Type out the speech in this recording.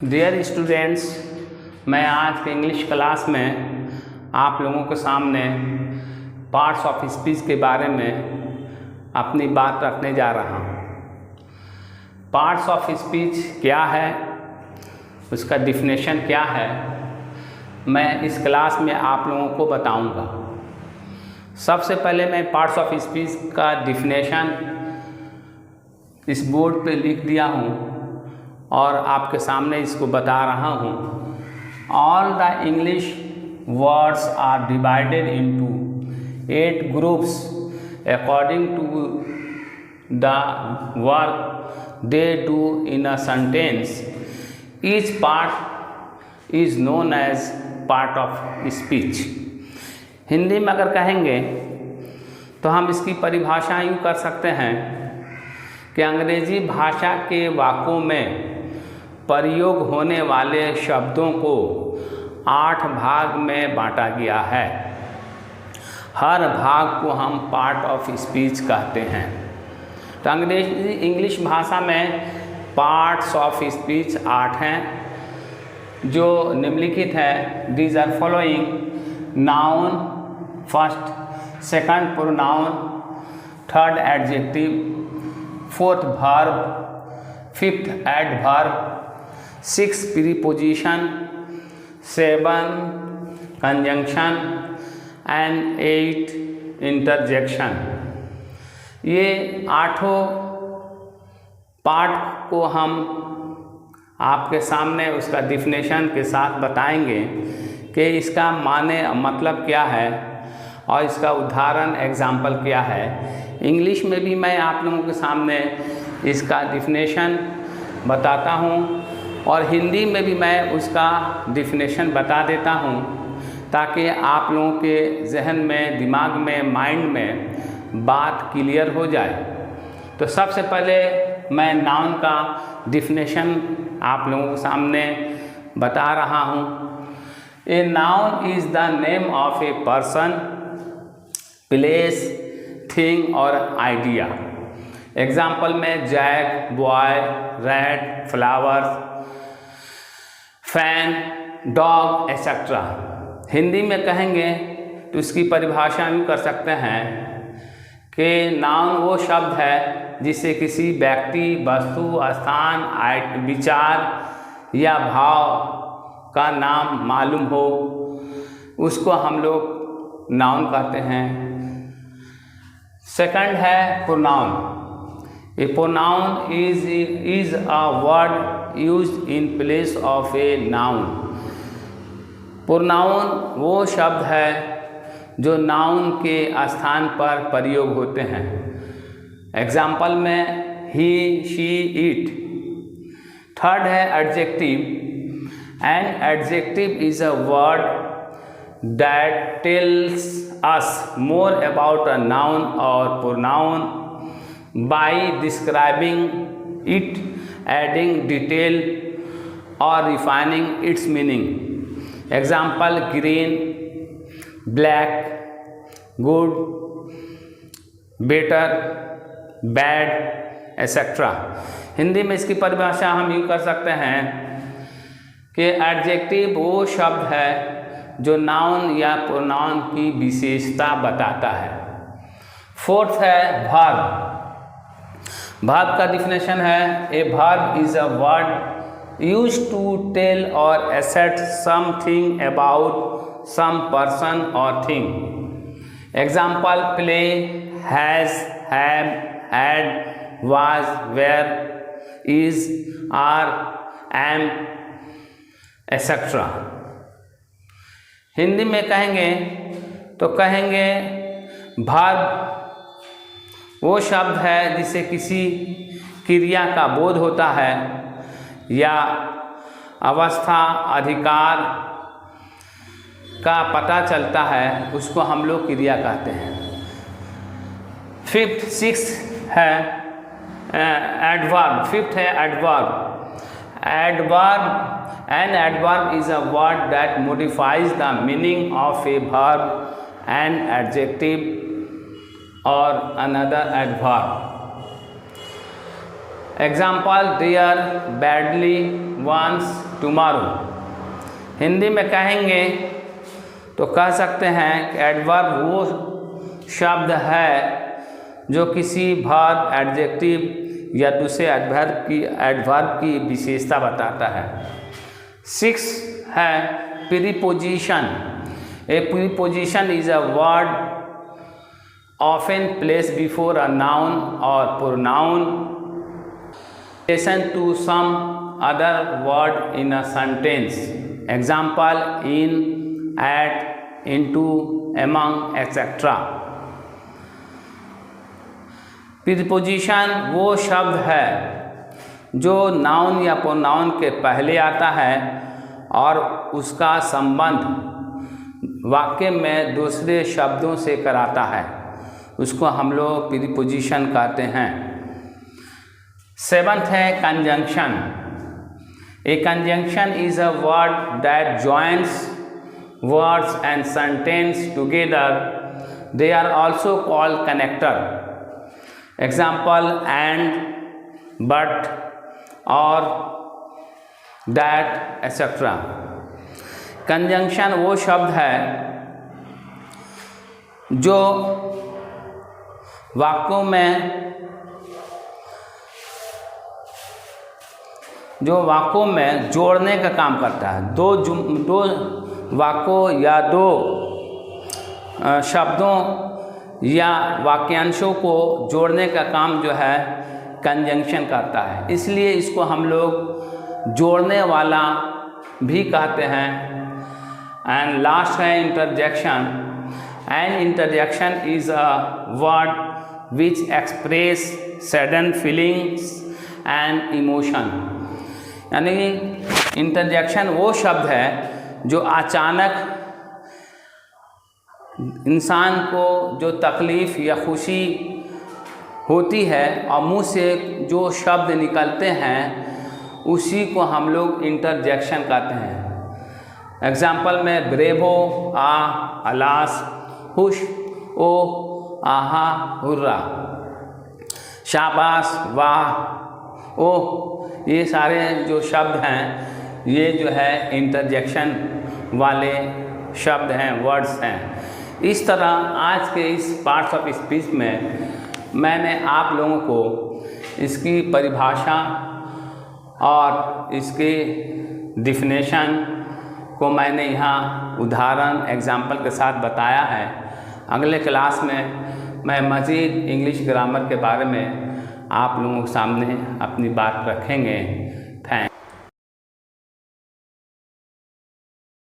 Dear students, मैं आज के इंग्लिश क्लास में आप लोगों के सामने पार्ट्स ऑफ स्पीच के बारे में अपनी बात रखने जा रहा हूँ। पार्ट्स ऑफ स्पीच क्या है, उसका डिफिनेशन क्या है, मैं इस क्लास में आप लोगों को बताऊँगा। सबसे पहले मैं पार्ट्स ऑफ स्पीच का डिफिनेशन इस बोर्ड पे लिख दिया हूँ और आपके सामने इसको बता रहा हूँ। All the English words are divided into 8 groups according to the work they do in a sentence. Each part is known as part of speech. Hindi में अगर कहेंगे तो हम इसकी परिभाषा यूँ कर सकते हैं कि अंग्रेजी भाषा के वाक्यों में प्रयोग होने वाले शब्दों को 8 भाग में बांटा गया है। हर भाग को हम पार्ट ऑफ स्पीच कहते हैं। तो अंग्रेजी इंग्लिश भाषा में पार्ट्स ऑफ स्पीच 8 हैं जो निम्नलिखित है। These are following: noun first, second pronoun, third adjective, fourth verb, fifth adverb, 6 preposition, 7 conjunction and 8 interjection. ये 8 पार्ट को हम आपके सामने उसका डिफिनेशन के साथ बताएंगे कि इसका माने मतलब क्या है और इसका उदाहरण एग्जाम्पल क्या है। इंग्लिश में भी मैं आप लोगों के सामने इसका डिफिनेशन बताता हूँ और हिंदी में भी मैं उसका डिफिनेशन बता देता हूँ ताकि आप लोगों के जहन में, दिमाग में, माइंड में बात क्लियर हो जाए। तो सबसे पहले मैं नाउन का डिफिनेशन आप लोगों के सामने बता रहा हूँ। A noun is the name of a person, place, thing और आइडिया। एग्जाम्पल में Jack, boy, red, flowers, fan, dog etcetera. Hindi में कहेंगे तो इसकी परिभाषा यूँ कर सकते हैं कि नाउन वो शब्द है जिसे किसी व्यक्ति, वस्तु, स्थान, विचार या भाव का नाम मालूम हो, उसको हम लोग नाउन कहते हैं। सेकंड है pronoun. A pronoun is a word used in place of a noun। Pronoun वो शब्द है जो नाउन के स्थान पर प्रयोग होते हैं। एग्जाम्पल में ही, शी, इट। थर्ड है adjective. An adjective is a word that tells us more about a noun और pronoun by describing it, adding detail or refining its meaning। Example: green, black, good, better, bad, etc। Hindi में इसकी परिभाषा हम यूँ कर सकते हैं कि एडजेक्टिव वो शब्द है जो नाउन या प्रोनाउन की विशेषता बताता है। फोर्थ है वर्ब। वर्ब का डिफिनेशन है: a verb is a word used to tell or assert something about some person or thing. Example: play, has, have, had, was, were, is, are, am etcetera. Hindi में कहेंगे तो कहेंगे verb वो शब्द है जिसे किसी क्रिया का बोध होता है या अवस्था, अधिकार का पता चलता है, उसको हम लोग क्रिया कहते हैं। सिक्स है एडवर्ब। फिफ्थ है adverb. An adverb is a word that modifies the meaning of a verb, an adjective or another adverb। Example: there, badly, once, tomorrow. Hindi में कहेंगे तो कह सकते हैं कि एडवर्ब वो शब्द है जो किसी वर्ब, एडजेक्टिव या दूसरे एडवर्ब की विशेषता बताता है। 6 है preposition. A preposition is a word often placed before a noun or pronoun relation to some other word in a sentence. Example: in, at, into, among, etc. Preposition वो शब्द है जो नाउन या प्रोनाउन के पहले आता है और उसका संबंध वाक्य में दूसरे शब्दों से कराता है, उसको हम लोग प्रीपोजिशन कहते हैं। 7th है conjunction. A conjunction is a word that joins words and sentence together. They are also called connector. Example: and, but, और, दैट, एक्सेट्रा। कंजंक्शन वो शब्द है जो वाक्यों में जोड़ने का काम करता है। दो वाक्यों या दो शब्दों या वाक्यांशों को जोड़ने का काम जो है कंजंक्शन करता है, इसलिए इसको हम लोग जोड़ने वाला भी कहते हैं। एंड लास्ट है interjection. An interjection is a word which express sudden feelings and emotion। यानी इंटरजेक्शन वो शब्द है जो अचानक इंसान को जो तकलीफ़ या खुशी होती है और मुंह से जो शब्द निकलते हैं उसी को हम लोग इंटरजेक्शन कहते हैं। एग्जाम्पल में ब्रेवो, आ, अलास, हुश, ओ, आहा, हुर्रा, शाबाश, वाह, ओह, ये सारे जो शब्द हैं ये जो है इंटरजेक्शन वाले शब्द हैं, वर्ड्स हैं। इस तरह आज के इस पार्ट्स ऑफ स्पीच में मैंने आप लोगों को इसकी परिभाषा और इसके डिफिनेशन को मैंने यहाँ उदाहरण एग्जाम्पल के साथ बताया है। अगले क्लास में मैं मज़ीद इंग्लिश ग्रामर के बारे में आप लोगों के सामने अपनी बात रखेंगे।